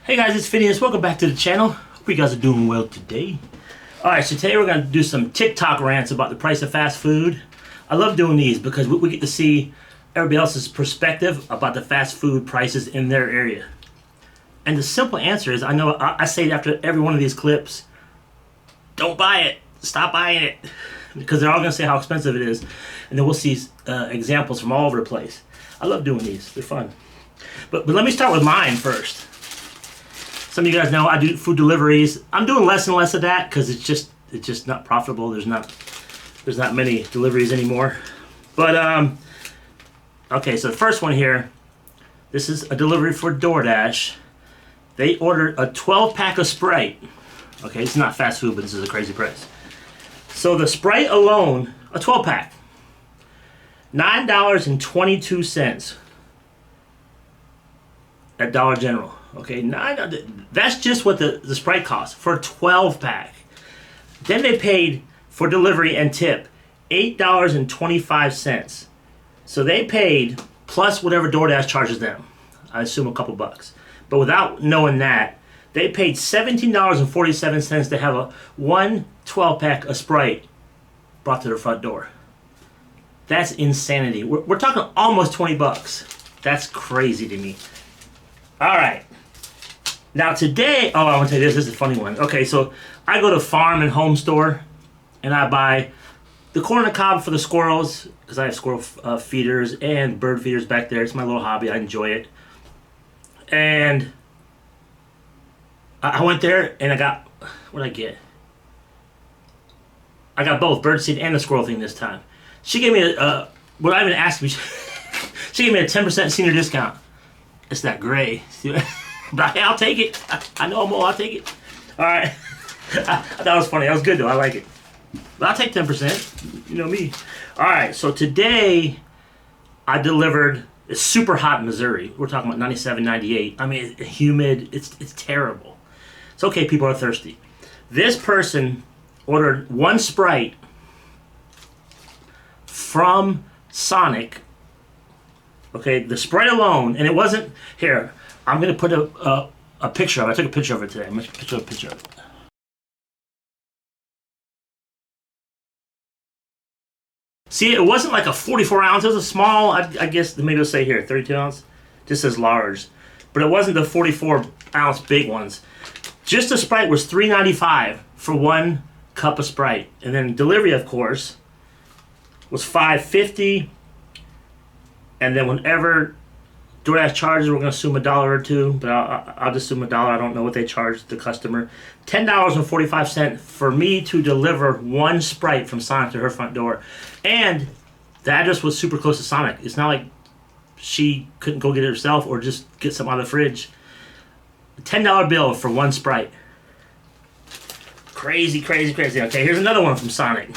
Hey guys, it's Phineas. Welcome back to the channel. Hope you guys are doing well today. Alright, so today we're going to do some TikTok rants about the price of fast food. I love doing these because we get to see everybody else's perspective about the fast food prices in their area. And the simple answer is, I say it after every one of these clips, don't buy it. Stop buying it. Because they're all going to say how expensive it is. And then we'll see examples from all over the place. I love doing these. They're fun. But let me start with mine first. Some of you guys know I do food deliveries. I'm doing less and less of that because it's just not profitable. There's not many deliveries anymore. But okay, so the first one here, this is a delivery for DoorDash. They ordered a 12-pack of Sprite. Okay, it's not fast food, but this is a crazy price. So the Sprite alone, a 12-pack, $9.22 at Dollar General. Okay, that's just what the Sprite costs for a 12-pack. Then they paid for delivery and tip $8.25. So they paid plus whatever DoorDash charges them. I assume a couple bucks. But without knowing that, they paid $17.47 to have a 12-pack of Sprite brought to their front door. That's insanity. We're talking almost 20 bucks. That's crazy to me. All right. Now today, I want to tell you this is a funny one. Okay, so I go to Farm and Home Store and I buy the corn on the cob for the squirrels because I have squirrel feeders and bird feeders back there. It's my little hobby. I enjoy it. And I went there and I got, what did I get? I got both birdseed and the squirrel thing this time. She gave me without even asking me, she gave me a 10% senior discount. It's that gray. But I'll take it. I know I'm old. I'll take it. All right. That was funny. That was good, though. I like it. But I'll take 10%. You know me. All right. So today, I delivered. It's super hot in Missouri. We're talking about 97, 98. I mean, it's humid. It's terrible. It's okay. People are thirsty. This person ordered one Sprite from Sonic. Okay, the Sprite alone, and it wasn't here. I'm gonna put a picture of it. I took a picture of it today. I'm gonna put a picture of it. See, it wasn't like a 44 ounce. It was a small. I guess maybe it'll say here 32 ounce. Just says large, but it wasn't the 44 ounce big ones. Just the Sprite was $3.95 for one cup of Sprite, and then delivery, of course, was $5.50. And then whenever DoorDash charges, we're going to assume $1 or $2, but I'll just assume $1. I don't know what they charge the customer. $10.45 for me to deliver one Sprite from Sonic to her front door. And the address was super close to Sonic. It's not like she couldn't go get it herself or just get something out of the fridge. $10 bill for one Sprite. Crazy, crazy, crazy. Okay, here's another one from Sonic.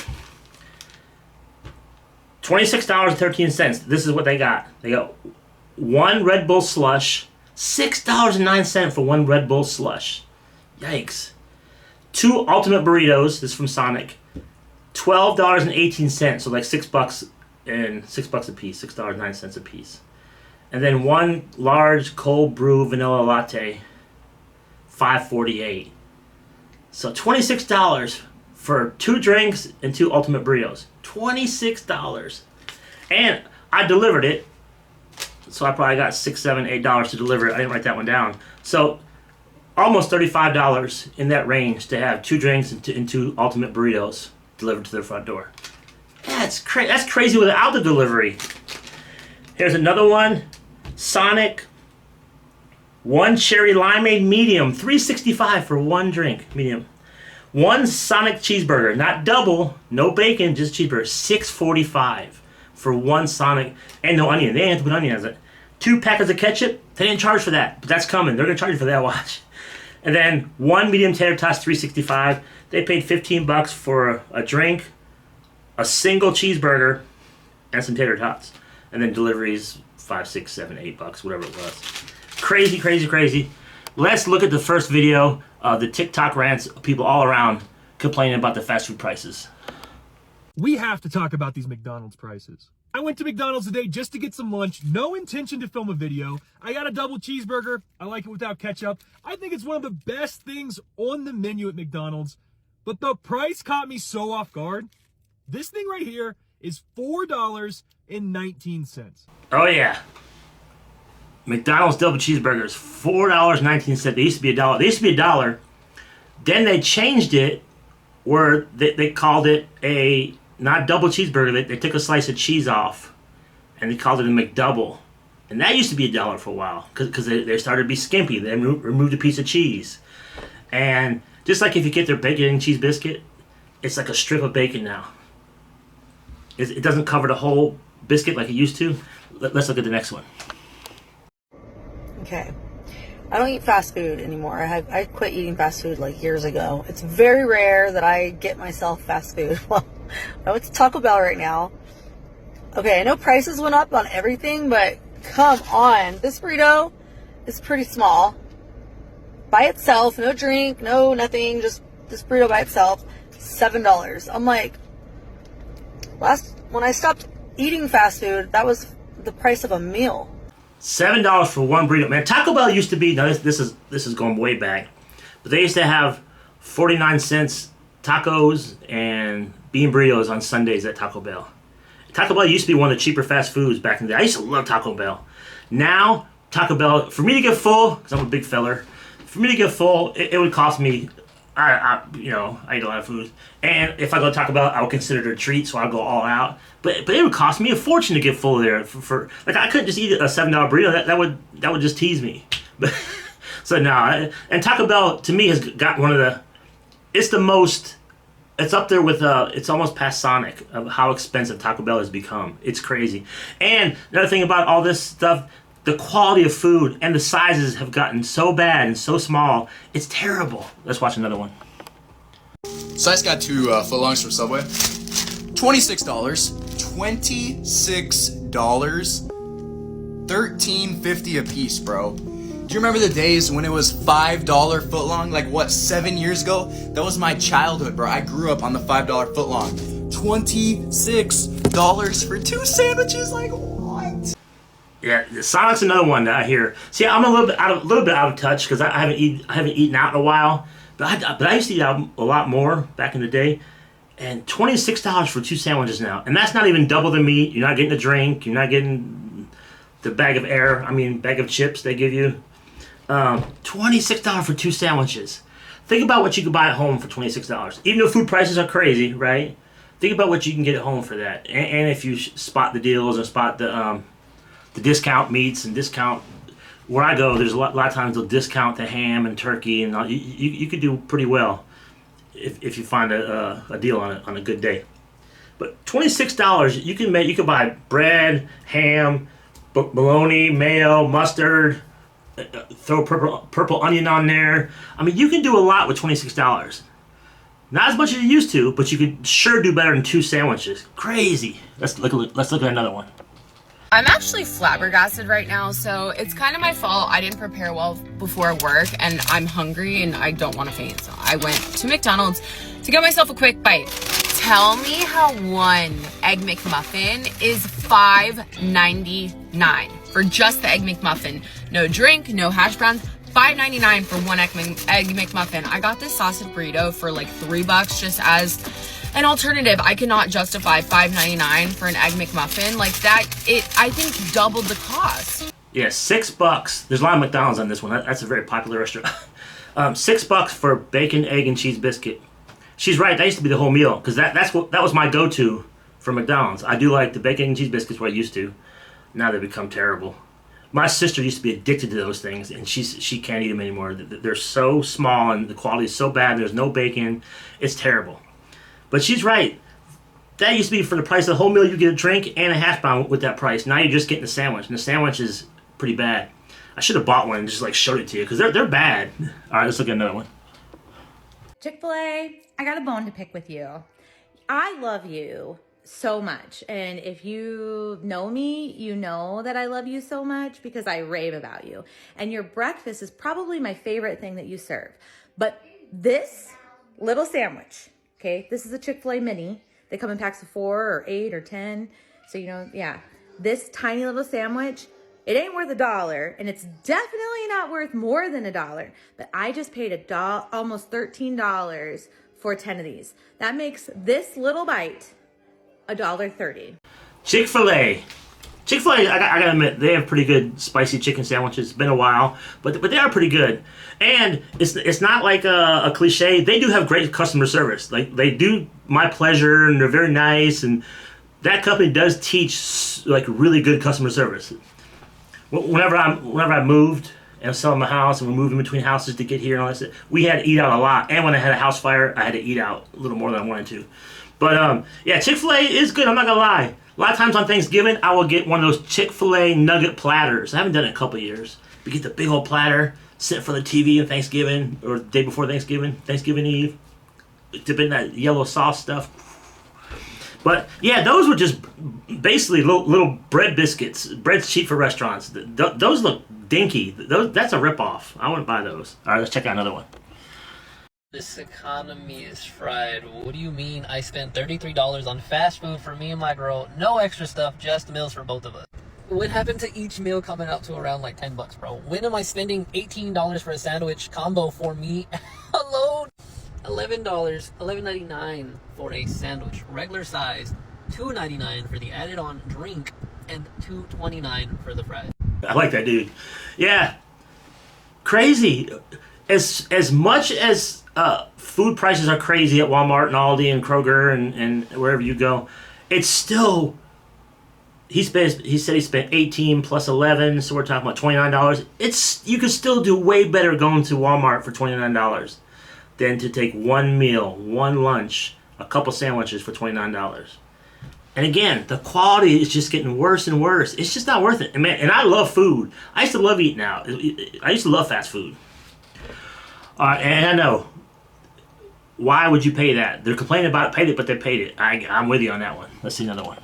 $26.13. This is what they got. They got one Red Bull slush, $6.09 for one Red Bull slush. Yikes. Two ultimate burritos. This is from Sonic. $12.18. So like $6 and $6 a piece. $6.09 a piece. And then one large cold brew vanilla latte. $5.48. So $26 for two drinks and two ultimate burritos. $26. And I delivered it. So I probably got $6, $7, $8 to deliver it. I didn't write that one down. So almost $35 in that range to have two drinks and two ultimate burritos delivered to their front door. That's crazy without the delivery. Here's another one. Sonic. One cherry limeade medium. $3.65 for one drink. Medium. One Sonic cheeseburger, not double, no bacon, just cheeseburger. $6.45 for one Sonic, and no onion. They didn't have to put onion on it. 2 packets of ketchup, they didn't charge for that, but that's coming. They're gonna charge you for that. Watch. And then one medium tater tots, $3.65. They paid $15 for a drink, a single cheeseburger, and some tater tots. And then deliveries $5, $6, $7, $8, whatever it was. Crazy, crazy, crazy. Let's look at the first video of the TikTok rants of people all around complaining about the fast food prices. We have to talk about these McDonald's prices. I went to McDonald's today just to get some lunch. No intention to film a video. I got a double cheeseburger. I like it without ketchup. I think it's one of the best things on the menu at McDonald's. But the price caught me so off guard. This thing right here is $4.19. Oh yeah. McDonald's double cheeseburgers, $4.19. They used to be $1. They used to be $1. Then they changed it where they called it a not double cheeseburger. They took a slice of cheese off and they called it a McDouble. And that used to be $1 for a while because they started to be skimpy. They removed a piece of cheese. And just like if you get their bacon and cheese biscuit, it's like a strip of bacon now. It doesn't cover the whole biscuit like it used to. Let's look at the next one. Okay. I don't eat fast food anymore. I quit eating fast food like years ago. It's very rare that I get myself fast food. Well, I went to Taco Bell right now. Okay, I know prices went up on everything, but come on. This burrito is pretty small. By itself, no drink, no nothing, just this burrito by itself, $7. I'm like, when I stopped eating fast food, that was the price of a meal. $7 for one burrito. Man, Taco Bell used to be, now this is going way back, but they used to have 49-cent tacos and bean burritos on Sundays at Taco Bell. Taco Bell used to be one of the cheaper fast foods back in the day. I used to love Taco Bell. Now, Taco Bell, for me to get full, because I'm a big feller, for me to get full, it would cost me, I eat a lot of food. And if I go to Taco Bell, I would consider it a treat, so I'll go all out. But it would cost me a fortune to get full there. For like, I couldn't just eat a $7 burrito. That would just tease me. But so no, and Taco Bell to me has got one of the, it's up there with it's almost past Sonic of how expensive Taco Bell has become. It's crazy. And another thing about all this stuff, the quality of food and the sizes have gotten so bad and so small. It's terrible. Let's watch another one. So I just got two footlongs from Subway. $26. $26. $13.50 a piece, bro. Do you remember the days when it was $5 footlong? Like what, 7 years ago? That was my childhood, bro. I grew up on the $5 footlong. $26 for two sandwiches? Like what? Yeah, Sonic's another one that I hear. See, I'm a little bit out of touch because I haven't eaten out in a while. But I used to eat out a lot more back in the day. And $26 for two sandwiches now. And that's not even double the meat. You're not getting a drink. You're not getting the bag of chips they give you. $26 for two sandwiches. Think about what you could buy at home for $26. Even though food prices are crazy, right? Think about what you can get at home for that. And if you spot the deals or spot the discount meats and discount, where I go, there's a lot of times they'll discount the ham and turkey, and you could do pretty well if you find a deal on a good day. But $26, you can buy bread, ham, bologna, mayo, mustard, throw purple onion on there. I mean, you can do a lot with $26. Not as much as you used to, but you could sure do better than two sandwiches. Crazy. Let's look at another one. I'm actually flabbergasted right now, so it's kind of my fault. I didn't prepare well before work, and I'm hungry and I don't want to faint. So I went to McDonald's to get myself a quick bite. Tell me how one Egg McMuffin is $5.99 for just the Egg McMuffin. No drink, no hash browns. $5.99 for one Egg McMuffin. I got this sausage burrito for like $3 just as an alternative. I cannot justify $5.99 for an Egg McMuffin. Like that, I think doubled the cost. Yeah, $6. There's a lot of McDonald's on this one. That's a very popular restaurant. $6 for bacon, egg, and cheese biscuit. She's right. That used to be the whole meal because that was my go-to for McDonald's. I do like the bacon and cheese biscuits. What I used to. Now they become terrible. My sister used to be addicted to those things, and she can't eat them anymore. They're so small and the quality is so bad. There's no bacon. It's terrible. But she's right. That used to be for the price of the whole meal. You get a drink and a hash brown with that price. Now you're just getting a sandwich, and the sandwich is pretty bad. I should have bought one and just like showed it to you because they're bad. All right, let's look at another one. Chick-fil-A, I got a bone to pick with you. I love you so much. And if you know me, you know that I love you so much because I rave about you. And your breakfast is probably my favorite thing that you serve. But this little sandwich, okay, this is a Chick-fil-A mini. They come in packs of 4 or 8 or 10. So, yeah, this tiny little sandwich, it ain't worth $1, and it's definitely not worth more than $1. But I just paid almost $13 for 10 of these. That makes this little bite $1.30. Chick-fil-A. Chick-fil-A, I gotta admit, they have pretty good spicy chicken sandwiches. It's been a while, but they are pretty good. And it's not like a cliche. They do have great customer service. Like, they do my pleasure, and they're very nice. And that company does teach like really good customer service. Whenever I moved and was selling my house, and we're moving between houses to get here and all that stuff, we had to eat out a lot. And when I had a house fire, I had to eat out a little more than I wanted to. But yeah, Chick-fil-A is good. I'm not gonna lie. A lot of times on Thanksgiving, I will get one of those Chick-fil-A nugget platters. I haven't done it in a couple of years. We get the big old platter, sit in front of the TV on Thanksgiving, or the day before Thanksgiving, Thanksgiving Eve, dip in that yellow sauce stuff. But yeah, those were just basically little bread biscuits. Bread's cheap for restaurants. Those look dinky. That's a ripoff. I wouldn't buy those. All right, let's check out another one. This economy is fried. What do you mean I spent $33 on fast food for me and my girl? No extra stuff, just meals for both of us. What happened to each meal coming out to around like $10, bro? When am I spending $18 for a sandwich combo for me alone? $11, $11.99 for a sandwich, regular size, $2.99 for the added on drink, and $2.29 for the fries. I like that, dude. Yeah, crazy. As much as food prices are crazy at Walmart and Aldi and Kroger and wherever you go, it's still. He said he spent 18 plus 11, so we're talking about $29. You could still do way better going to Walmart for $29 than to take one meal, one lunch, a couple sandwiches for $29. And again, the quality is just getting worse and worse. It's just not worth it. And man, and I love food. I used to love eating out. I used to love fast food. And I know. Why would you pay that? They're complaining about it, paid it, but they paid it. I'm with you on that one. Let's see another one.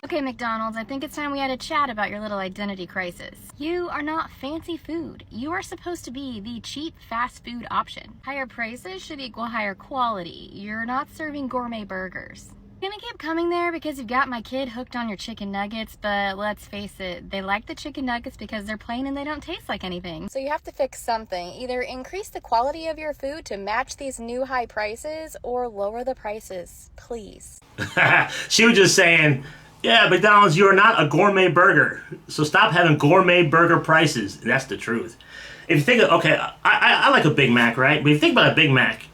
Okay, McDonald's, I think it's time we had a chat about your little identity crisis. You are not fancy food. You are supposed to be the cheap fast food option. Higher prices should equal higher quality. You're not serving gourmet burgers. I'm gonna keep coming there because you've got my kid hooked on your chicken nuggets, but let's face it, they like the chicken nuggets because they're plain and they don't taste like anything. So you have to fix something. Either increase the quality of your food to match these new high prices or lower the prices, please. She was just saying, yeah, McDonald's, you are not a gourmet burger. So stop having gourmet burger prices. And that's the truth. If you think of, okay, I like a Big Mac, right? But if you think about a Big Mac,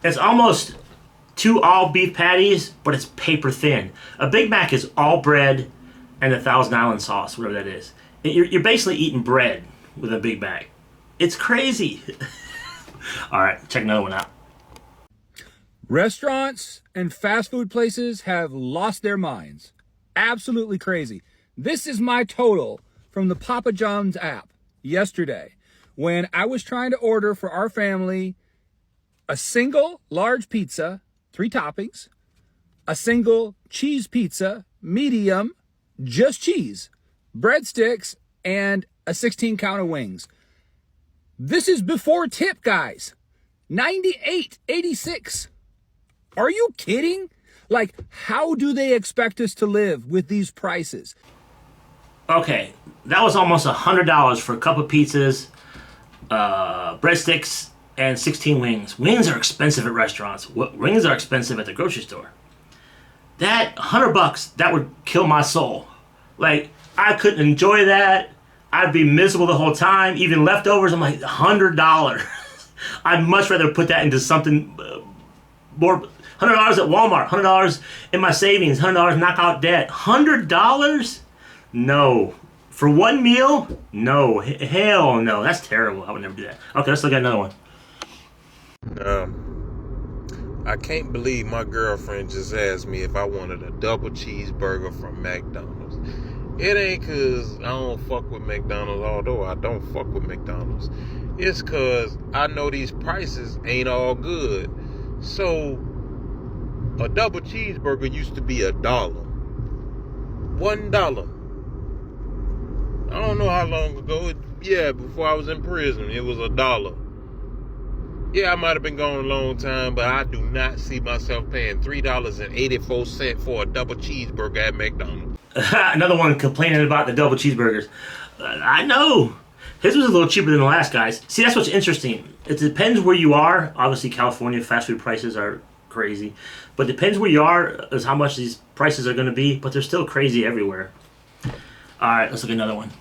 it's almost 2 all beef patties, but it's paper thin. A Big Mac is all bread and a Thousand Island sauce, whatever that is. You're basically eating bread with a Big Mac. It's crazy. All right, check another one out. Restaurants and fast food places have lost their minds. Absolutely crazy. This is my total from the Papa John's app yesterday when I was trying to order for our family a single large pizza, 3 toppings, a single cheese pizza, medium, just cheese, breadsticks, and a 16-count of wings. This is before tip, guys. $98.86. Are you kidding? Like, how do they expect us to live with these prices? Okay, that was almost $100 for a couple of pizzas, breadsticks, and 16 wings. Wings are expensive at restaurants. Wings are expensive at the grocery store. That $100, that would kill my soul. Like, I couldn't enjoy that. I'd be miserable the whole time. Even leftovers, I'm like, $100. I'd much rather put that into something more. $100 at Walmart, $100 in my savings, $100 knock out debt. $100? No. For one meal? No. Hell no. That's terrible. I would never do that. Okay, let's look at another one. I can't believe my girlfriend just asked me if I wanted a double cheeseburger from McDonald's. It ain't cause I don't fuck with McDonald's, although I don't fuck with McDonald's. It's cause I know these prices ain't all good. So a double cheeseburger used to be $1. $1. I don't know how long ago. Yeah, before I was in prison, it was $1. Yeah, I might have been gone a long time, but I do not see myself paying $3.84 for a double cheeseburger at McDonald's. Another one complaining about the double cheeseburgers. I know. His was a little cheaper than the last guy's. See, that's what's interesting. It depends where you are. Obviously, California fast food prices are crazy. But it depends where you are as how much these prices are going to be. But they're still crazy everywhere. All right, let's look at another one.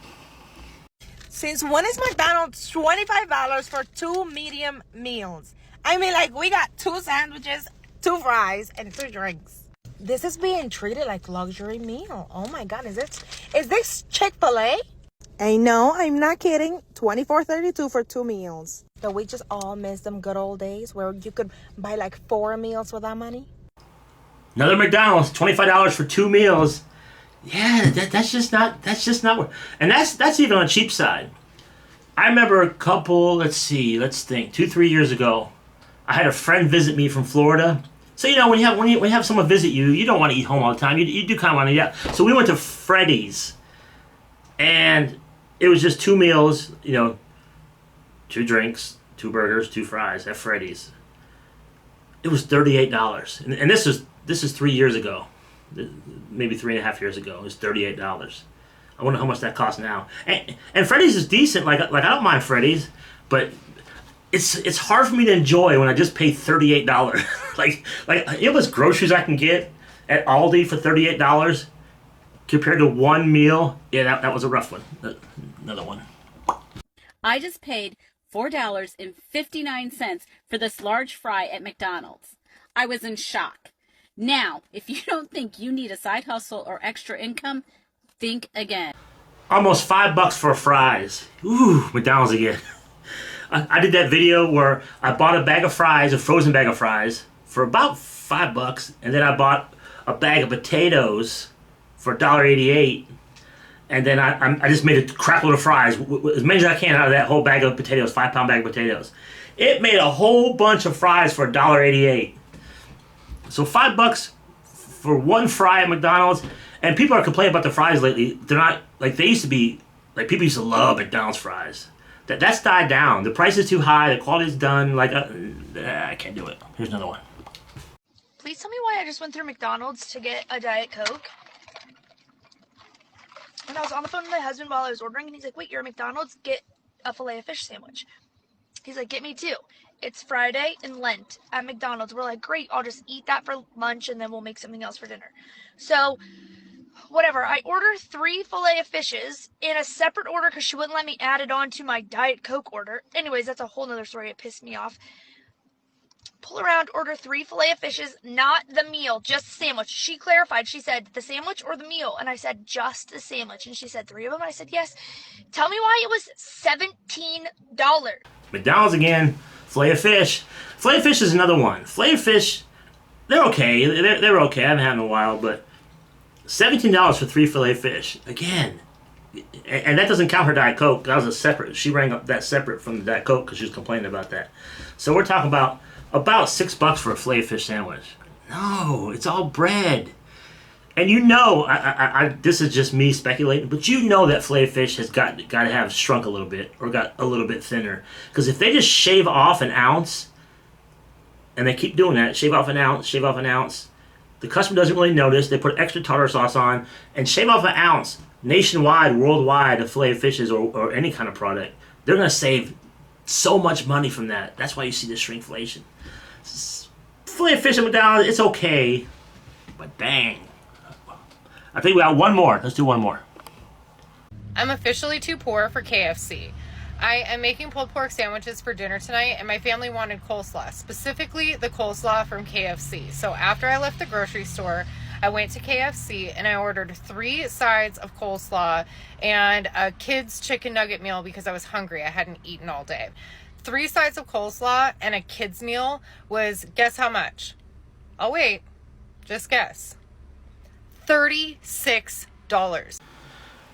Since when is McDonald's $25 for 2 medium meals? I mean, like, we got 2 sandwiches, 2 fries, and 2 drinks. This is being treated like luxury meal. Oh my God, is this Chick-fil-A? I know, I'm not kidding. $24.32 for 2 meals. So we just all miss them good old days where you could buy like 4 meals with that money. Another McDonald's, $25 for 2 meals. Yeah, that's just not what, and that's even on the cheap side. I remember a couple, let's think, 2-3 years ago, I had a friend visit me from Florida. So when you have someone visit you, you don't want to eat home all the time. You do kind of want to eat out. So we went to Freddy's, and it was just 2 meals, 2 drinks, 2 burgers, 2 fries at Freddy's. It was $38, and this is 3 years ago. Maybe 3.5 years ago. It was $38. I wonder how much that costs now. And Freddy's is decent. Like I don't mind Freddy's, but it's hard for me to enjoy when I just pay $38. like what's groceries I can get at Aldi for $38 compared to 1 meal. Yeah, that was a rough one. Another one. I just paid $4.59 for this large fry at McDonald's. I was in shock. Now, if you don't think you need a side hustle or extra income, think again. Almost $5 for fries. Ooh, McDonald's again. I did that video where I bought a frozen bag of fries, for about $5, and then I bought a bag of potatoes for $1.88, and then I just made a crap load of fries, as many as I can out of that whole bag of potatoes, 5-pound bag of potatoes. It made a whole bunch of fries for $1.88. So $5 for 1 fry at McDonald's, and people are complaining about the fries lately. They're not like they used to be. Like people used to love McDonald's fries. That's died down. The price is too high. The quality's done. I can't do it. Here's another one. Please tell me why I just went through McDonald's to get a Diet Coke. And I was on the phone with my husband while I was ordering, and he's like, "Wait, you're at McDonald's? Get a Filet-O-Fish sandwich." He's like, "Get me 2. It's Friday and Lent at McDonald's." We're like, "Great, I'll just eat that for lunch and then we'll make something else for dinner." So, whatever. I order 3 Filet-O-Fishes in a separate order because she wouldn't let me add it on to my Diet Coke order. Anyways, that's a whole nother story. It pissed me off. Pull around, order 3 Filet-O-Fishes, not the meal, just the sandwich. She clarified. She said, "The sandwich or the meal?" And I said, "Just the sandwich." And she said, 3 of them? And I said, "Yes." Tell me why it was $17. McDonald's again. Filet-O-Fish. Filet-O-Fish is another one. Filet-O-Fish, they're okay. They're okay. I haven't had them in a while, but $17 for 3 Filet-O-Fish. Again. And that doesn't count her Diet Coke. That was a separate. She rang up that separate from the Diet Coke because she was complaining about that. So we're talking about $6 for a Filet-O-Fish sandwich. No, it's all bread. And this is just me speculating, but that Filet-O-Fish has got to have shrunk a little bit or got a little bit thinner. Because if they just shave off an ounce, and they keep doing that, shave off an ounce, the customer doesn't really notice. They put extra tartar sauce on and shave off an ounce nationwide, worldwide of Filet-O-Fishes or any kind of product. They're going to save so much money from that. That's why you see the shrinkflation. Filet-O-Fish at McDonald's, it's okay, but dang. I think we got one more. Let's do one more. I'm officially too poor for KFC. I am making pulled pork sandwiches for dinner tonight, and my family wanted coleslaw, specifically the coleslaw from KFC. So after I left the grocery store, I went to KFC and I ordered 3 sides of coleslaw and a kid's chicken nugget meal because I was hungry. I hadn't eaten all day. 3 sides of coleslaw and a kid's meal was, guess how much? Oh wait, just guess. $36.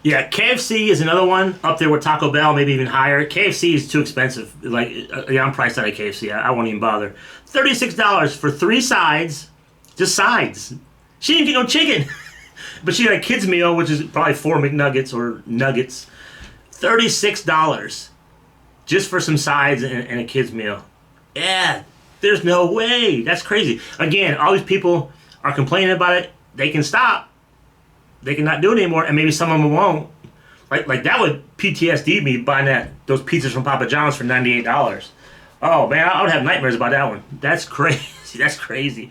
Yeah, KFC is another one up there with Taco Bell, maybe even higher. KFC is too expensive. I'm priced out of KFC. I won't even bother. $36 for 3 sides, just sides. She didn't get no chicken, but she got a kid's meal, which is probably 4 McNuggets or nuggets. $36 just for some sides and a kid's meal. Yeah, there's no way. That's crazy. Again, all these people are complaining about it. They can stop. They cannot do it anymore, and maybe some of them won't. Like that would PTSD me buying those pizzas from Papa John's for $98. Oh man, I would have nightmares about that one. That's crazy. That's crazy.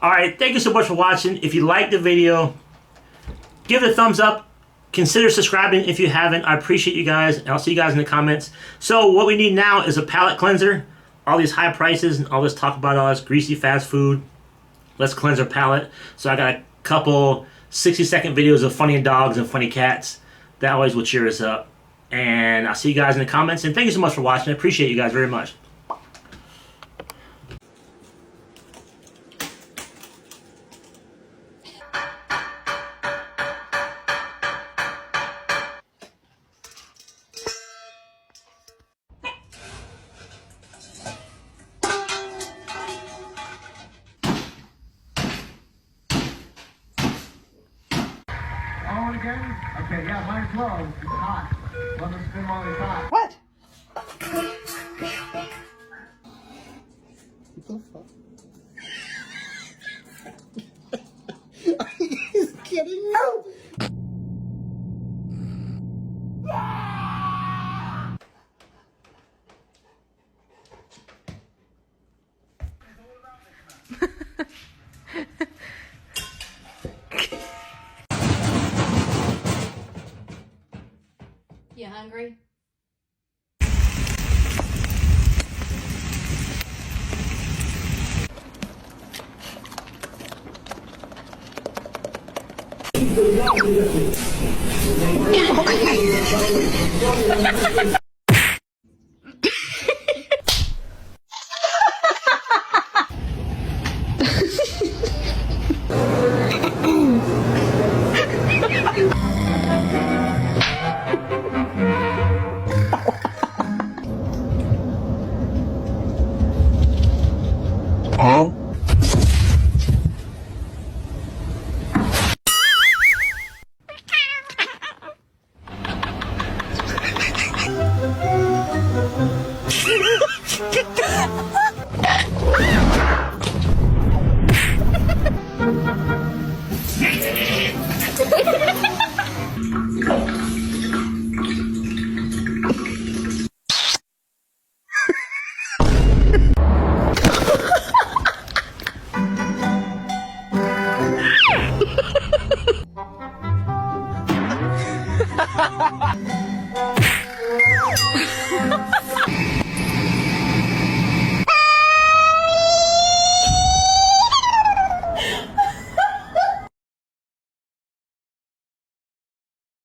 All right, thank you so much for watching. If you liked the video, give it a thumbs up. Consider subscribing if you haven't. I appreciate you guys, and I'll see you guys in the comments. So what we need now is a palate cleanser. All these high prices and all this talk about all this greasy fast food. Let's cleanse our palate. So I got a couple 60-second videos of funny dogs and funny cats. That always will cheer us up. And I'll see you guys in the comments. And thank you so much for watching. I appreciate you guys very much. On again? Okay, yeah, might as well. It's hot. Let us spin while it's hot. What? Are you kidding me? You hungry? Huh? Ha ha ha!